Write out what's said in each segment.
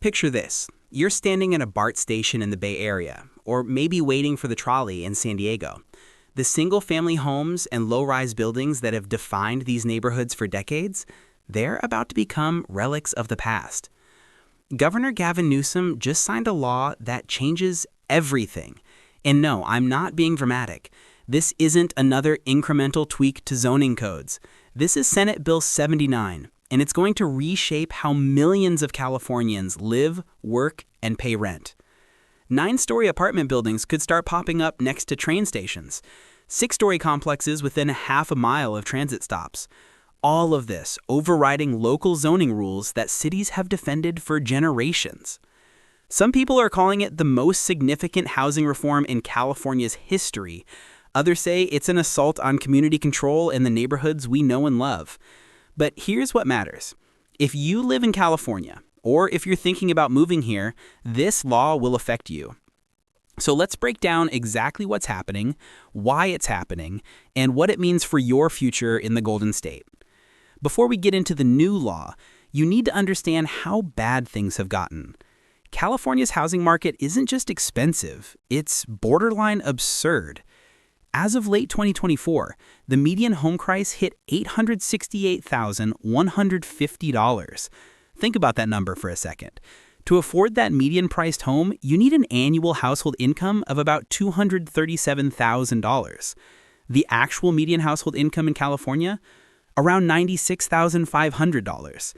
Picture this. You're standing at a BART station in the Bay Area, or maybe waiting for the trolley in San Diego. The single-family homes and low-rise buildings that have defined these neighborhoods for decades, they're about to become relics of the past. Governor Gavin Newsom just signed a law that changes everything. And no, I'm not being dramatic. This isn't another incremental tweak to zoning codes. This is Senate Bill 79. And it's going to reshape how millions of Californians live, work, and pay rent. 9-story apartment buildings could start popping up next to train stations. 6-story complexes within a half a mile of transit stops. All of this overriding local zoning rules that cities have defended for generations. Some people are calling it the most significant housing reform in California's history. Others say it's an assault on community control in the neighborhoods we know and love. But here's what matters. If you live in California, or if you're thinking about moving here, this law will affect you. So let's break down exactly what's happening, why it's happening, and what it means for your future in the Golden State. Before we get into the new law, you need to understand how bad things have gotten. California's housing market isn't just expensive, it's borderline absurd. As of late 2024, the median home price hit $868,150. Think about that number for a second. To afford that median-priced home, you need an annual household income of about $237,000. The actual median household income in California? Around $96,500.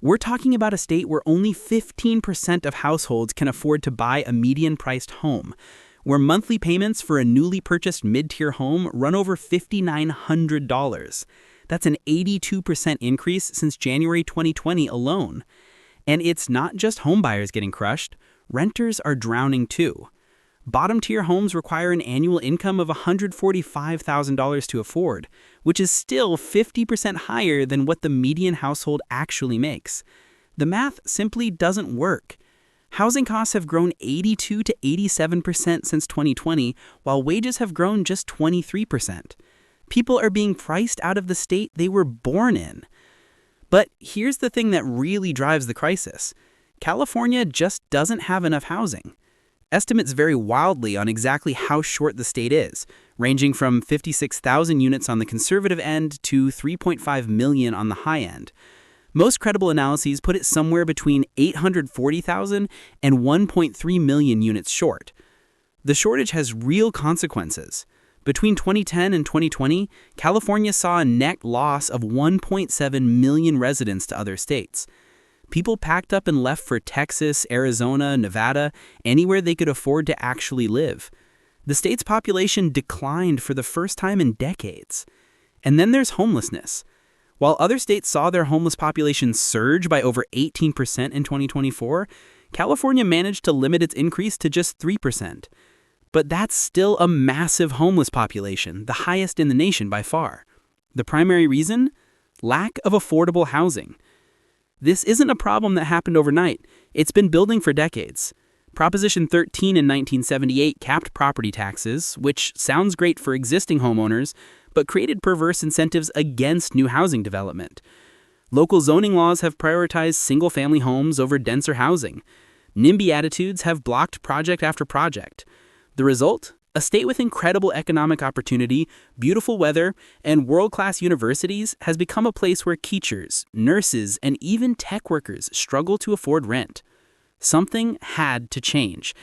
We're talking about a state where only 15% of households can afford to buy a median-priced home, where monthly payments for a newly purchased mid-tier home run over $5,900. That's an 82% increase since January 2020 alone. And it's not just homebuyers getting crushed, renters are drowning too. Bottom-tier homes require an annual income of $145,000 to afford, which is still 50% higher than what the median household actually makes. The math simply doesn't work. Housing costs have grown 82 to 87% since 2020, while wages have grown just 23%. People are being priced out of the state they were born in. But here's the thing that really drives the crisis. California just doesn't have enough housing. Estimates vary wildly on exactly how short the state is, ranging from 56,000 units on the conservative end to 3.5 million on the high end. Most credible analyses put it somewhere between 840,000 and 1.3 million units short. The shortage has real consequences. Between 2010 and 2020, California saw a net loss of 1.7 million residents to other states. People packed up and left for Texas, Arizona, Nevada, anywhere they could afford to actually live. The state's population declined for the first time in decades. And then there's homelessness. While other states saw their homeless population surge by over 18% in 2024, California managed to limit its increase to just 3%. But that's still a massive homeless population, the highest in the nation by far. The primary reason? Lack of affordable housing. This isn't a problem that happened overnight. It's been building for decades. Proposition 13 in 1978 capped property taxes, which sounds great for existing homeowners, but created perverse incentives against new housing development. Local zoning laws have prioritized single-family homes over denser housing. NIMBY attitudes have blocked project after project. The result? A state with incredible economic opportunity, beautiful weather, and world-class universities has become a place where teachers, nurses, and even tech workers struggle to afford rent. Something had to change,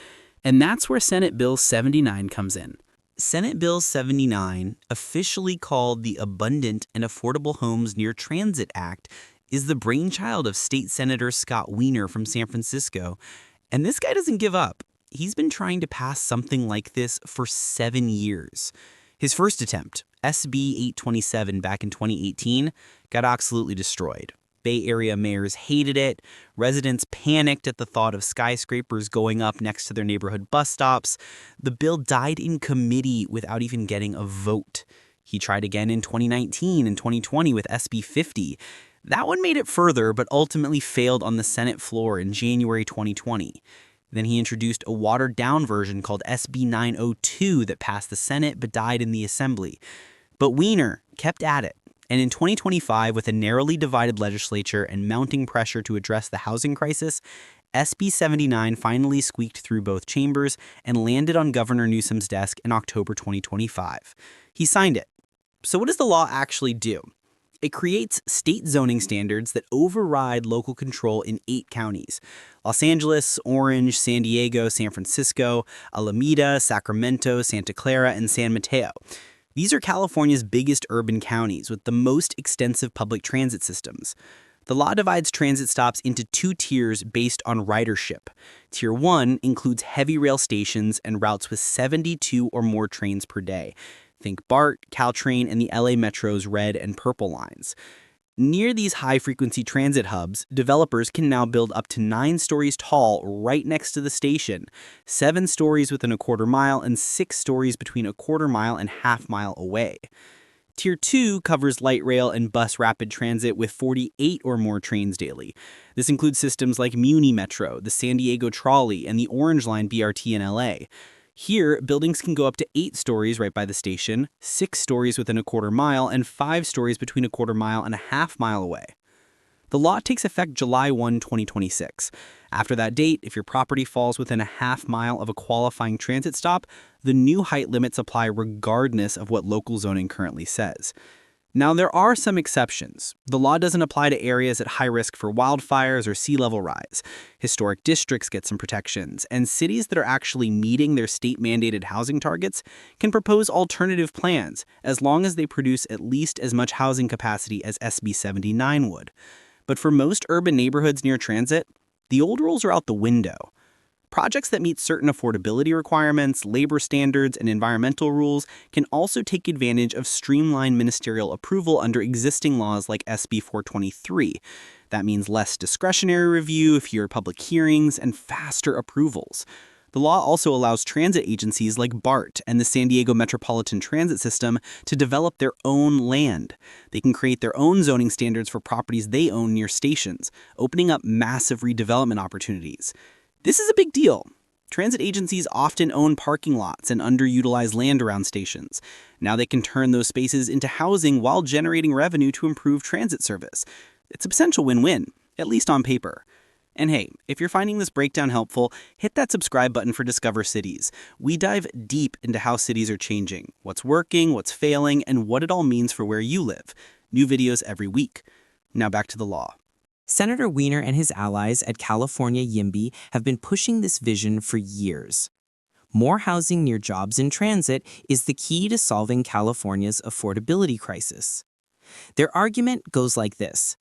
and that's where Senate Bill 79 comes in. Senate Bill 79, officially called the Abundant and Affordable Homes Near Transit Act, is the brainchild of State Senator Scott Wiener from San Francisco. And this guy doesn't give up. He's been trying to pass something like this for 7 years. His first attempt, SB 827 back in 2018, got absolutely destroyed. Bay Area mayors hated it. Residents panicked at the thought of skyscrapers going up next to their neighborhood bus stops. The bill died in committee without even getting a vote. He tried again in 2019 and 2020 with SB 50. That one made it further, but ultimately failed on the Senate floor in January 2020. Then he introduced a watered-down version called SB 902 that passed the Senate but died in the Assembly. But Wiener kept at it. And in 2025, with a narrowly divided legislature and mounting pressure to address the housing crisis, SB 79 finally squeaked through both chambers and landed on Governor Newsom's desk in October 2025. He signed it. So what does the law actually do? It creates state zoning standards that override local control in 8 counties: Los Angeles, Orange, San Diego, San Francisco, Alameda, Sacramento, Santa Clara, and San Mateo. These are California's biggest urban counties with the most extensive public transit systems. The law divides transit stops into 2 tiers based on ridership. Tier 1 includes heavy rail stations and routes with 72 or more trains per day. Think BART, Caltrain, and the LA Metro's red and purple lines. Near these high-frequency transit hubs, developers can now build up to 9 stories tall right next to the station, 7 stories within a quarter mile, and 6 stories between a quarter mile and half-mile away. Tier 2 covers light rail and bus rapid transit with 48 or more trains daily. This includes systems like Muni Metro, the San Diego Trolley, and the Orange Line BRT in LA. Here, buildings can go up to 8 stories right by the station, 6 stories within a quarter mile, and 5 stories between a quarter mile and a half mile away. The law takes effect July 1, 2026. After that date, if your property falls within a half mile of a qualifying transit stop, the new height limits apply regardless of what local zoning currently says. Now, there are some exceptions. The law doesn't apply to areas at high risk for wildfires or sea level rise. Historic districts get some protections, and cities that are actually meeting their state-mandated housing targets can propose alternative plans as long as they produce at least as much housing capacity as SB 79 would. But for most urban neighborhoods near transit, the old rules are out the window. Projects that meet certain affordability requirements, labor standards, and environmental rules can also take advantage of streamlined ministerial approval under existing laws like SB 423. That means less discretionary review, fewer public hearings, and faster approvals. The law also allows transit agencies like BART and the San Diego Metropolitan Transit System to develop their own land. They can create their own zoning standards for properties they own near stations, opening up massive redevelopment opportunities. This is a big deal. Transit agencies often own parking lots and underutilized land around stations. Now they can turn those spaces into housing while generating revenue to improve transit service. It's a potential win-win, at least on paper. And hey, if you're finding this breakdown helpful, hit that subscribe button for Discover Cities. We dive deep into how cities are changing, what's working, what's failing, and what it all means for where you live. New videos every week. Now back to the law. Senator Wiener and his allies at California YIMBY have been pushing this vision for years. More housing near jobs and transit is the key to solving California's affordability crisis. Their argument goes like this.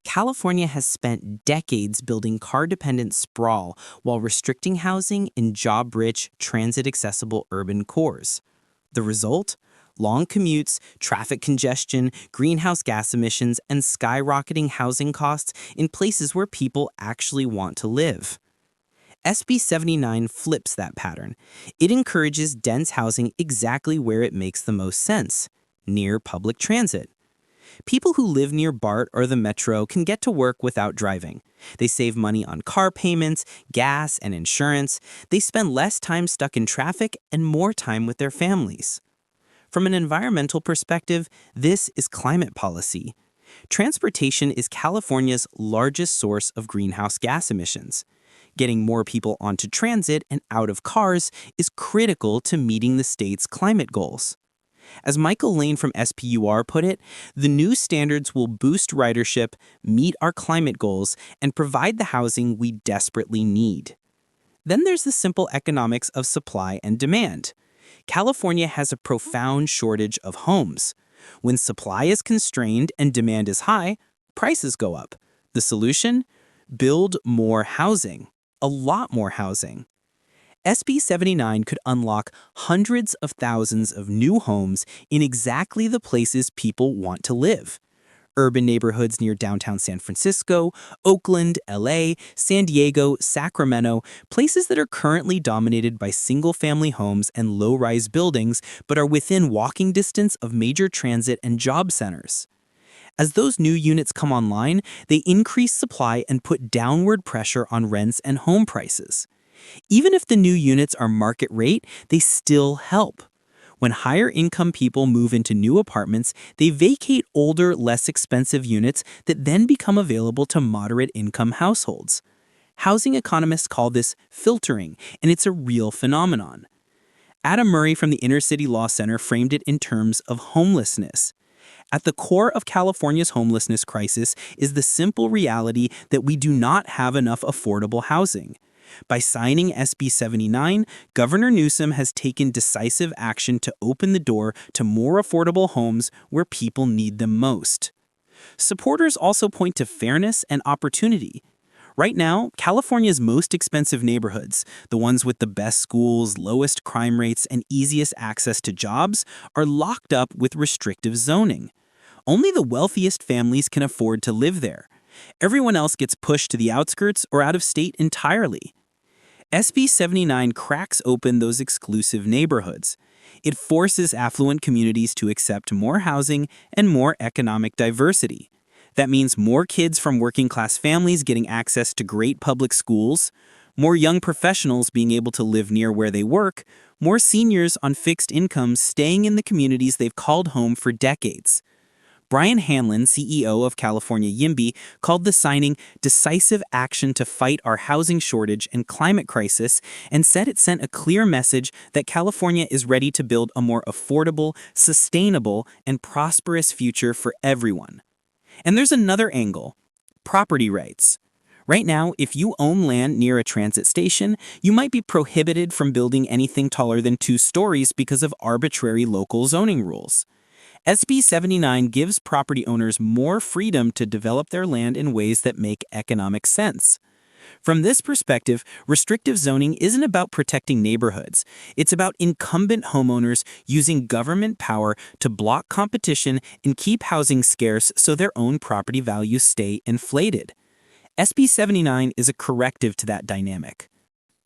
California has spent decades building car-dependent sprawl while restricting housing in job-rich, transit-accessible urban cores. The result? Long commutes, traffic congestion, greenhouse gas emissions, and skyrocketing housing costs in places where people actually want to live. SB 79 flips that pattern. It encourages dense housing exactly where it makes the most sense, near public transit. People who live near BART or the Metro can get to work without driving. They save money on car payments, gas, and insurance. They spend less time stuck in traffic and more time with their families. From an environmental perspective, this is climate policy. Transportation is California's largest source of greenhouse gas emissions. Getting more people onto transit and out of cars is critical to meeting the state's climate goals. As Michael Lane from SPUR put it, the new standards will boost ridership, meet our climate goals, and provide the housing we desperately need. Then there's the simple economics of supply and demand. California has a profound shortage of homes. When supply is constrained and demand is high, prices go up. The solution? Build more housing. A lot more housing. SB 79 could unlock hundreds of thousands of new homes in exactly the places people want to live. Urban neighborhoods near downtown San Francisco, Oakland, LA, San Diego, Sacramento, places that are currently dominated by single-family homes and low-rise buildings but are within walking distance of major transit and job centers. As those new units come online, they increase supply and put downward pressure on rents and home prices. Even if the new units are market rate, they still help. When higher-income people move into new apartments, they vacate older, less expensive units that then become available to moderate-income households. Housing economists call this filtering, and it's a real phenomenon. Adam Murray from the Inner City Law Center framed it in terms of homelessness. At the core of California's homelessness crisis is the simple reality that we do not have enough affordable housing. By signing SB 79, Governor Newsom has taken decisive action to open the door to more affordable homes where people need them most. Supporters also point to fairness and opportunity. Right now, California's most expensive neighborhoods, the ones with the best schools, lowest crime rates, and easiest access to jobs, are locked up with restrictive zoning. Only the wealthiest families can afford to live there. Everyone else gets pushed to the outskirts or out of state entirely. SB 79 cracks open those exclusive neighborhoods. It forces affluent communities to accept more housing and more economic diversity. That means more kids from working-class families getting access to great public schools, more young professionals being able to live near where they work, more seniors on fixed incomes staying in the communities they've called home for decades. Brian Hanlon, CEO of California YIMBY, called the signing decisive action to fight our housing shortage and climate crisis and said it sent a clear message that California is ready to build a more affordable, sustainable, and prosperous future for everyone. And there's another angle: property rights. Right now, if you own land near a transit station, you might be prohibited from building anything taller than 2 stories because of arbitrary local zoning rules. SB 79 gives property owners more freedom to develop their land in ways that make economic sense. From this perspective, restrictive zoning isn't about protecting neighborhoods. It's about incumbent homeowners using government power to block competition and keep housing scarce so their own property values stay inflated. SB 79 is a corrective to that dynamic.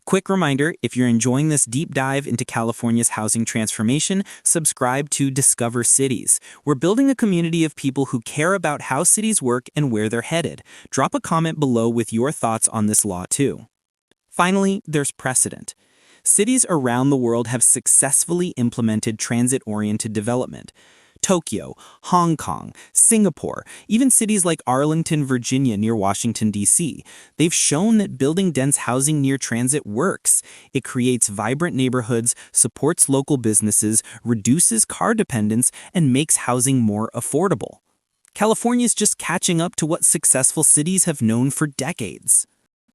Quick reminder, if you're enjoying this deep dive into California's housing transformation, subscribe to Discover Cities. We're building a community of people who care about how cities work and where they're headed. Drop a comment below with your thoughts on this law too. Finally, there's precedent. Cities around the world have successfully implemented transit-oriented development. Tokyo, Hong Kong, Singapore, even cities like Arlington, Virginia near Washington, D.C. They've shown that building dense housing near transit works. It creates vibrant neighborhoods, supports local businesses, reduces car dependence, and makes housing more affordable. California's just catching up to what successful cities have known for decades.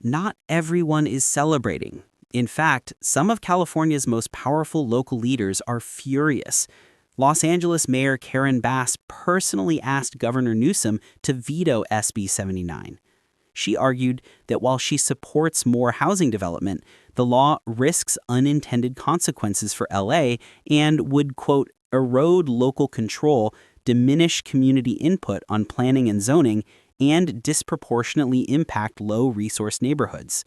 Not everyone is celebrating. In fact, some of California's most powerful local leaders are furious. Los Angeles Mayor Karen Bass personally asked Governor Newsom to veto SB 79. She argued that while she supports more housing development, the law risks unintended consequences for LA and would, quote, erode local control, diminish community input on planning and zoning, and disproportionately impact low-resource neighborhoods.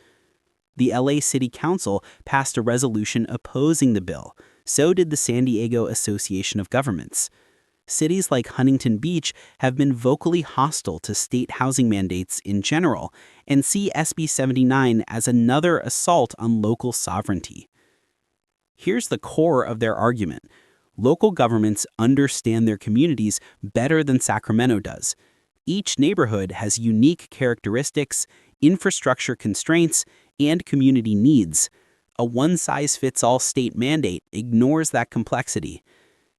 The LA City Council passed a resolution opposing the bill. So did the San Diego Association of Governments. Cities like Huntington Beach have been vocally hostile to state housing mandates in general and see SB 79 as another assault on local sovereignty. Here's the core of their argument. Local governments understand their communities better than Sacramento does. Each neighborhood has unique characteristics, infrastructure constraints, and community needs. A one-size-fits-all state mandate ignores that complexity.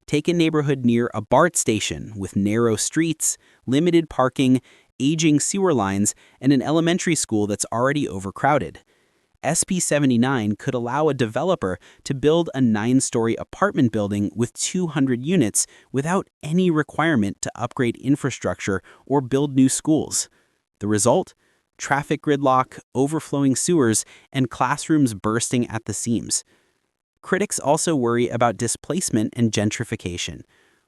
Take a neighborhood near a BART station with narrow streets, limited parking, aging sewer lines, and an elementary school that's already overcrowded. SB 79 could allow a developer to build a 9-story apartment building with 200 units without any requirement to upgrade infrastructure or build new schools. The result? Traffic gridlock, overflowing sewers, and classrooms bursting at the seams. Critics also worry about displacement and gentrification.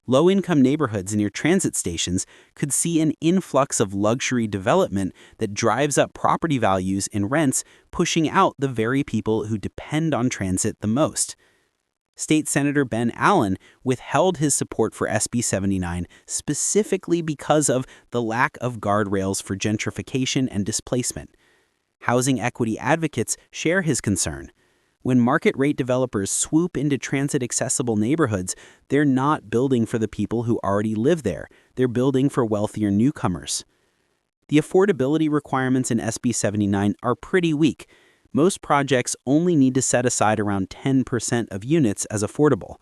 Low-income neighborhoods near transit stations could see an influx of luxury development that drives up property values and rents, pushing out the very people who depend on transit the most. State Senator Ben Allen withheld his support for SB 79 specifically because of the lack of guardrails for gentrification and displacement. Housing equity advocates share his concern. When market-rate developers swoop into transit-accessible neighborhoods, they're not building for the people who already live there. They're building for wealthier newcomers. The affordability requirements in SB 79 are pretty weak. Most projects only need to set aside around 10% of units as affordable.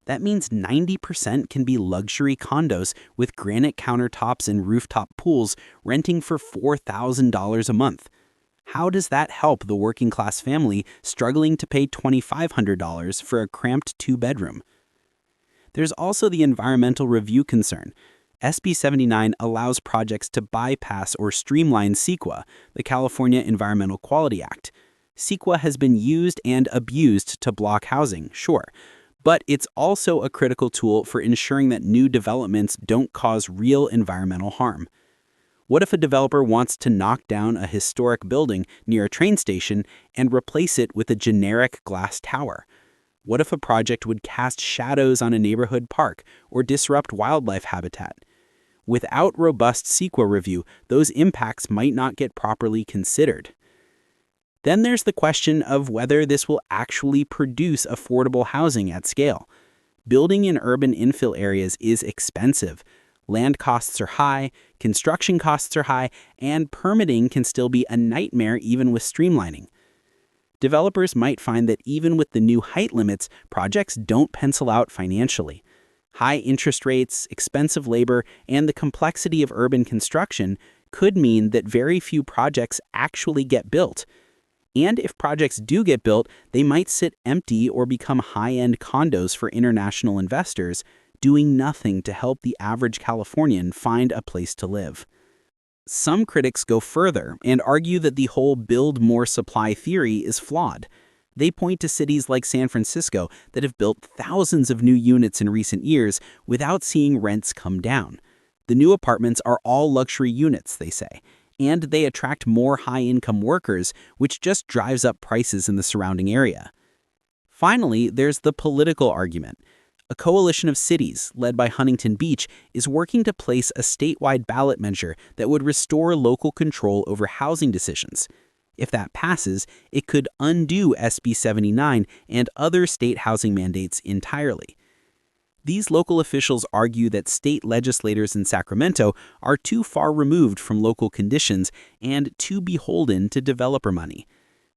That means 90% can be luxury condos with granite countertops and rooftop pools renting for $4,000 a month. How does that help the working class family struggling to pay $2,500 for a cramped two-bedroom? There's also the environmental review concern. SB 79 allows projects to bypass or streamline CEQA, the California Environmental Quality Act. CEQA has been used and abused to block housing, sure, but it's also a critical tool for ensuring that new developments don't cause real environmental harm. What if a developer wants to knock down a historic building near a train station and replace it with a generic glass tower? What if a project would cast shadows on a neighborhood park or disrupt wildlife habitat? Without robust CEQA review, those impacts might not get properly considered. Then there's the question of whether this will actually produce affordable housing at scale. Building in urban infill areas is expensive. Land costs are high, construction costs are high, and permitting can still be a nightmare even with streamlining. Developers might find that even with the new height limits, projects don't pencil out financially. High interest rates, expensive labor, and the complexity of urban construction could mean that very few projects actually get built. And if projects do get built, they might sit empty or become high-end condos for international investors, doing nothing to help the average Californian find a place to live. Some critics go further and argue that the whole build more supply theory is flawed. They point to cities like San Francisco that have built thousands of new units in recent years without seeing rents come down. The new apartments are all luxury units, they say, and they attract more high-income workers, which just drives up prices in the surrounding area. Finally, there's the political argument. A coalition of cities, led by Huntington Beach, is working to place a statewide ballot measure that would restore local control over housing decisions. If that passes, it could undo SB 79 and other state housing mandates entirely. These local officials argue that state legislators in Sacramento are too far removed from local conditions and too beholden to developer money.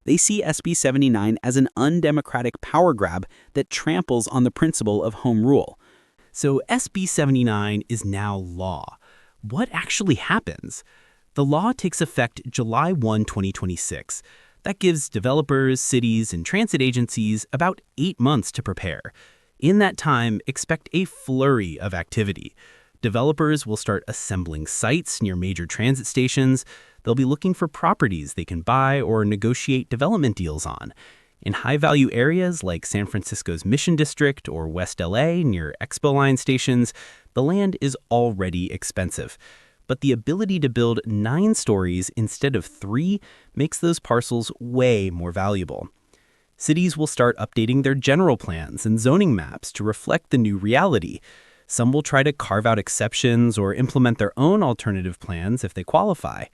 They see SB 79 as an undemocratic power grab that tramples on the principle of home rule. So SB 79 is now law. What actually happens? The law takes effect July 1, 2026. That gives developers, cities, and transit agencies about 8 months to prepare. In that time, expect a flurry of activity. Developers will start assembling sites near major transit stations. They'll be looking for properties they can buy or negotiate development deals on. In high-value areas like San Francisco's Mission District or West LA near Expo Line stations, the land is already expensive. But the ability to build 9 stories instead of 3 makes those parcels way more valuable. Cities will start updating their general plans and zoning maps to reflect the new reality. Some will try to carve out exceptions or implement their own alternative plans if they qualify.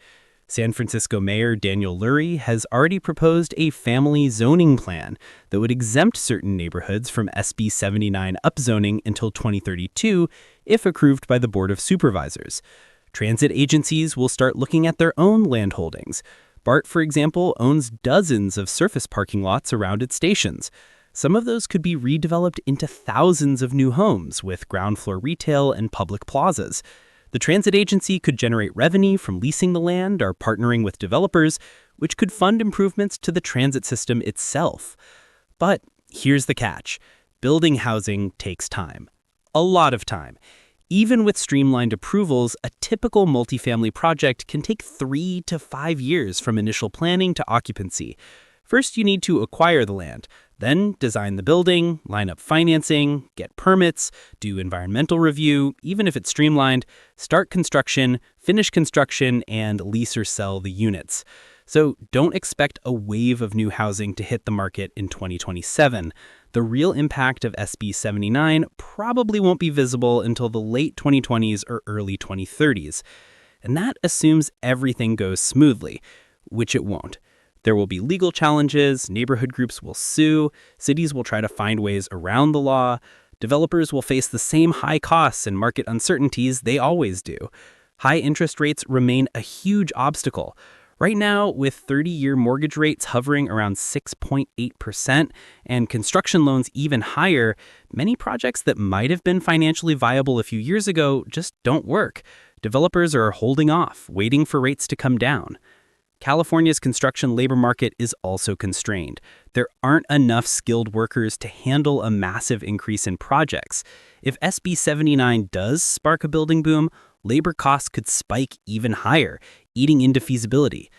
San Francisco Mayor Daniel Lurie has already proposed a family zoning plan that would exempt certain neighborhoods from SB 79 upzoning until 2032 if approved by the Board of Supervisors. Transit agencies will start looking at their own land holdings. BART, for example, owns dozens of surface parking lots around its stations. Some of those could be redeveloped into thousands of new homes with ground floor retail and public plazas. The transit agency could generate revenue from leasing the land or partnering with developers, which could fund improvements to the transit system itself. But here's the catch. Building housing takes time. A lot of time. Even with streamlined approvals, a typical multifamily project can take 3 to 5 years from initial planning to occupancy. First, you need to acquire the land, then design the building, line up financing, get permits, do environmental review, even if it's streamlined, start construction, finish construction, and lease or sell the units. So don't expect a wave of new housing to hit the market in 2027. The real impact of SB 79 probably won't be visible until the late 2020s or early 2030s. And that assumes everything goes smoothly, which it won't. There will be legal challenges, neighborhood groups will sue, cities will try to find ways around the law, developers will face the same high costs and market uncertainties they always do. High interest rates remain a huge obstacle. Right now, with 30-year mortgage rates hovering around 6.8% and construction loans even higher, many projects that might have been financially viable a few years ago just don't work. Developers are holding off, waiting for rates to come down. California's construction labor market is also constrained. There aren't enough skilled workers to handle a massive increase in projects. If SB 79 does spark a building boom, labor costs could spike even higher, eating into feasibility.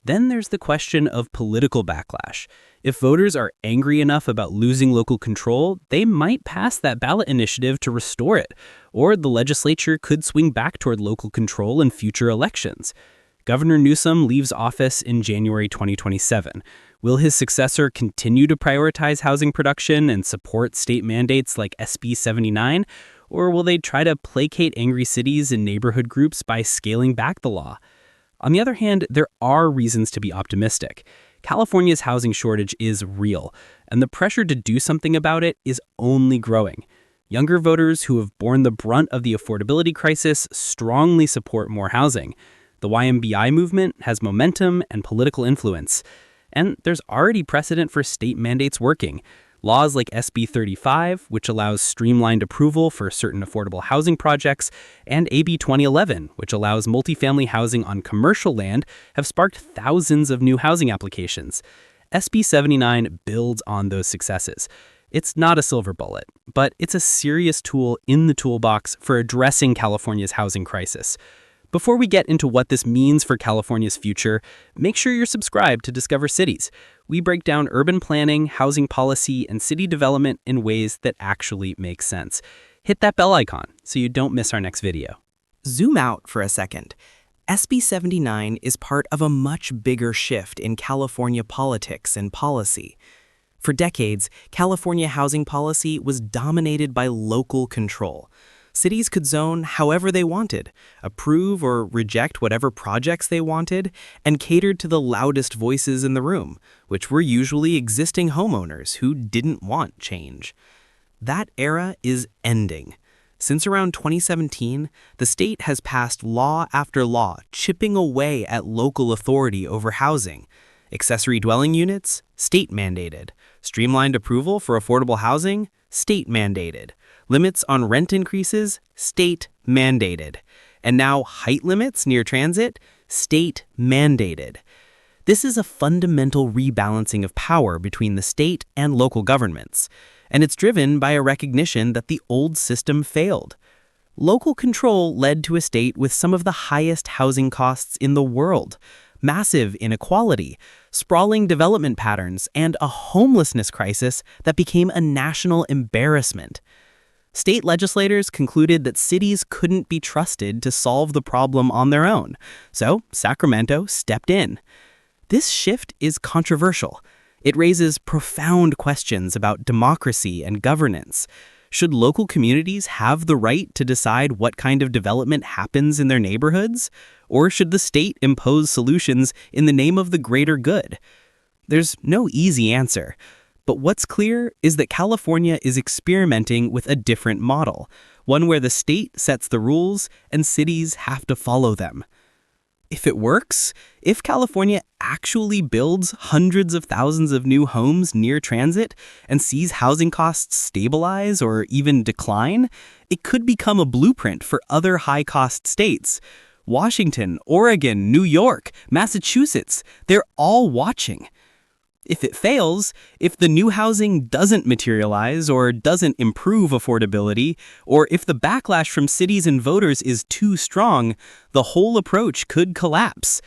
Then there's the question of political backlash. If voters are angry enough about losing local control, they might pass that ballot initiative to restore it, or the legislature could swing back toward local control in future elections. Governor Newsom leaves office in January 2027. Will his successor continue to prioritize housing production and support state mandates like SB 79, or will they try to placate angry cities and neighborhood groups by scaling back the law? On the other hand, there are reasons to be optimistic. California's housing shortage is real, and the pressure to do something about it is only growing. Younger voters who have borne the brunt of the affordability crisis strongly support more housing. The YMBI movement has momentum and political influence. And there's already precedent for state mandates working. Laws like SB 35, which allows streamlined approval for certain affordable housing projects, and AB 2011, which allows multifamily housing on commercial land, have sparked thousands of new housing applications. SB 79 builds on those successes. It's not a silver bullet, but it's a serious tool in the toolbox for addressing California's housing crisis. Before we get into what this means for California's future, make sure you're subscribed to Discover Cities. We break down urban planning, housing policy, and city development in ways that actually make sense. Hit that bell icon so you don't miss our next video. Zoom out for a second. SB 79 is part of a much bigger shift in California politics and policy. For decades, California housing policy was dominated by local control. Cities could zone however they wanted, approve or reject whatever projects they wanted, and catered to the loudest voices in the room, which were usually existing homeowners who didn't want change. That era is ending. Since around 2017, the state has passed law after law chipping away at local authority over housing. Accessory dwelling units, state mandated. Streamlined approval for affordable housing, state mandated. Limits on rent increases, state mandated. And now height limits near transit, state mandated. This is a fundamental rebalancing of power between the state and local governments, and it's driven by a recognition that the old system failed. Local control led to a state with some of the highest housing costs in the world, massive inequality, sprawling development patterns, and a homelessness crisis that became a national embarrassment. State legislators concluded that cities couldn't be trusted to solve the problem on their own, so Sacramento stepped in. This shift is controversial. It raises profound questions about democracy and governance. Should local communities have the right to decide what kind of development happens in their neighborhoods? Or should the state impose solutions in the name of the greater good? There's no easy answer. But what's clear is that California is experimenting with a different model, one where the state sets the rules and cities have to follow them. If it works, if California actually builds hundreds of thousands of new homes near transit and sees housing costs stabilize or even decline, it could become a blueprint for other high-cost states. Washington, Oregon, New York, Massachusetts, they're all watching. If it fails, if the new housing doesn't materialize or doesn't improve affordability, or if the backlash from cities and voters is too strong, the whole approach could collapse.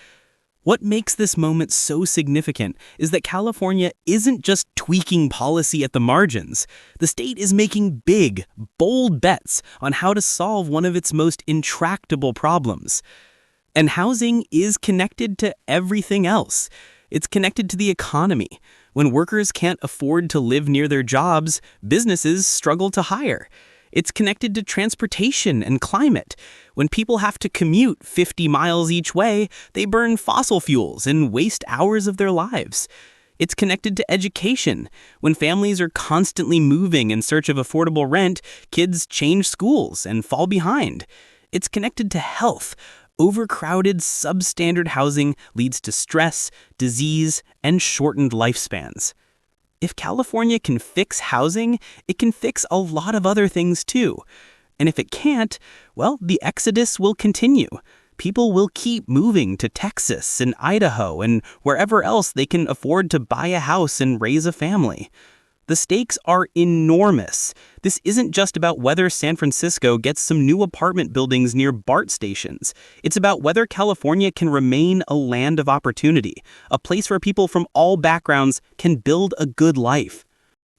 What makes this moment so significant is that California isn't just tweaking policy at the margins. The state is making big, bold bets on how to solve one of its most intractable problems. And housing is connected to everything else. It's connected to the economy. When workers can't afford to live near their jobs, businesses struggle to hire. It's connected to transportation and climate. When people have to commute 50 miles each way, they burn fossil fuels and waste hours of their lives. It's connected to education. When families are constantly moving in search of affordable rent, kids change schools and fall behind. It's connected to health. Overcrowded, substandard housing leads to stress, disease, and shortened lifespans. If California can fix housing, it can fix a lot of other things too. And if it can't, well, the exodus will continue. People will keep moving to Texas and Idaho and wherever else they can afford to buy a house and raise a family. The stakes are enormous. This isn't just about whether San Francisco gets some new apartment buildings near BART stations. It's about whether California can remain a land of opportunity, a place where people from all backgrounds can build a good life.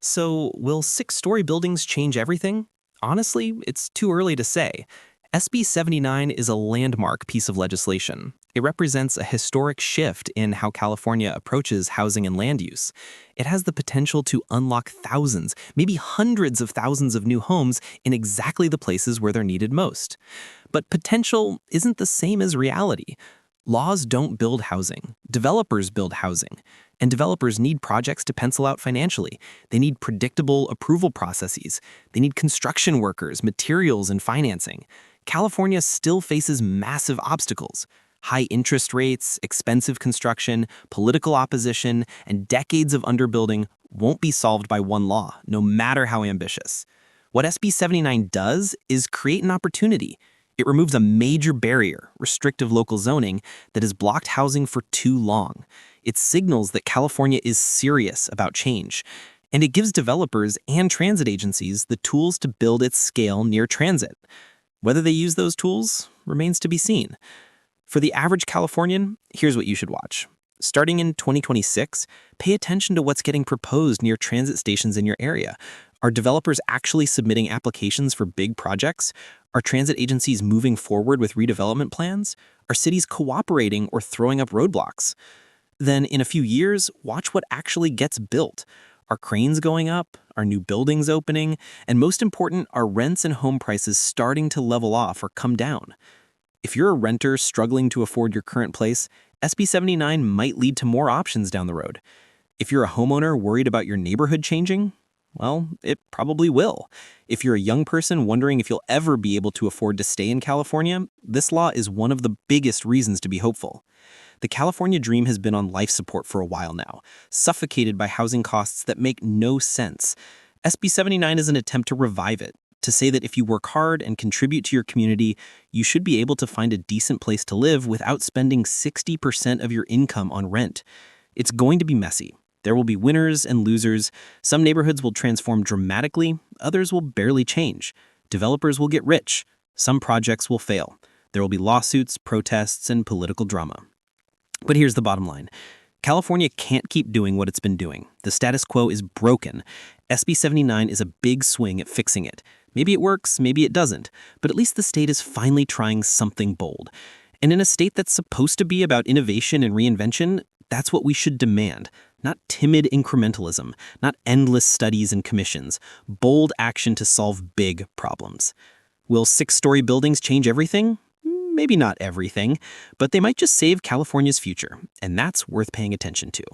So, will six-story buildings change everything? Honestly, it's too early to say. SB 79 is a landmark piece of legislation. It represents a historic shift in how California approaches housing and land use. It has the potential to unlock thousands, maybe hundreds of thousands of new homes in exactly the places where they're needed most. But potential isn't the same as reality. Laws don't build housing. Developers build housing. And developers need projects to pencil out financially. They need predictable approval processes. They need construction workers, materials, and financing. California still faces massive obstacles. High interest rates, expensive construction, political opposition, and decades of underbuilding won't be solved by one law, no matter how ambitious. What SB 79 does is create an opportunity. It removes a major barrier, restrictive local zoning, that has blocked housing for too long. It signals that California is serious about change. And it gives developers and transit agencies the tools to build at scale near transit. Whether they use those tools remains to be seen. For the average Californian, here's what you should watch. Starting in 2026, pay attention to what's getting proposed near transit stations in your area. Are developers actually submitting applications for big projects? Are transit agencies moving forward with redevelopment plans? Are cities cooperating or throwing up roadblocks? Then, in a few years, watch what actually gets built. Are cranes going up? Are new buildings opening? And most important, are rents and home prices starting to level off or come down? If you're a renter struggling to afford your current place, SB 79 might lead to more options down the road. If you're a homeowner worried about your neighborhood changing, well, it probably will. If you're a young person wondering if you'll ever be able to afford to stay in California, this law is one of the biggest reasons to be hopeful. The California dream has been on life support for a while now, suffocated by housing costs that make no sense. SB 79 is an attempt to revive it, to say that if you work hard and contribute to your community, you should be able to find a decent place to live without spending 60% of your income on rent. It's going to be messy. There will be winners and losers. Some neighborhoods will transform dramatically, others will barely change. Developers will get rich. Some projects will fail. There will be lawsuits, protests, and political drama. But here's the bottom line. California can't keep doing what it's been doing. The status quo is broken. SB 79 is a big swing at fixing it. Maybe it works, maybe it doesn't, but at least the state is finally trying something bold. And in a state that's supposed to be about innovation and reinvention, that's what we should demand. Not timid incrementalism, not endless studies and commissions, bold action to solve big problems. Will six-story buildings change everything? Maybe not everything, but they might just save California's future, and that's worth paying attention to.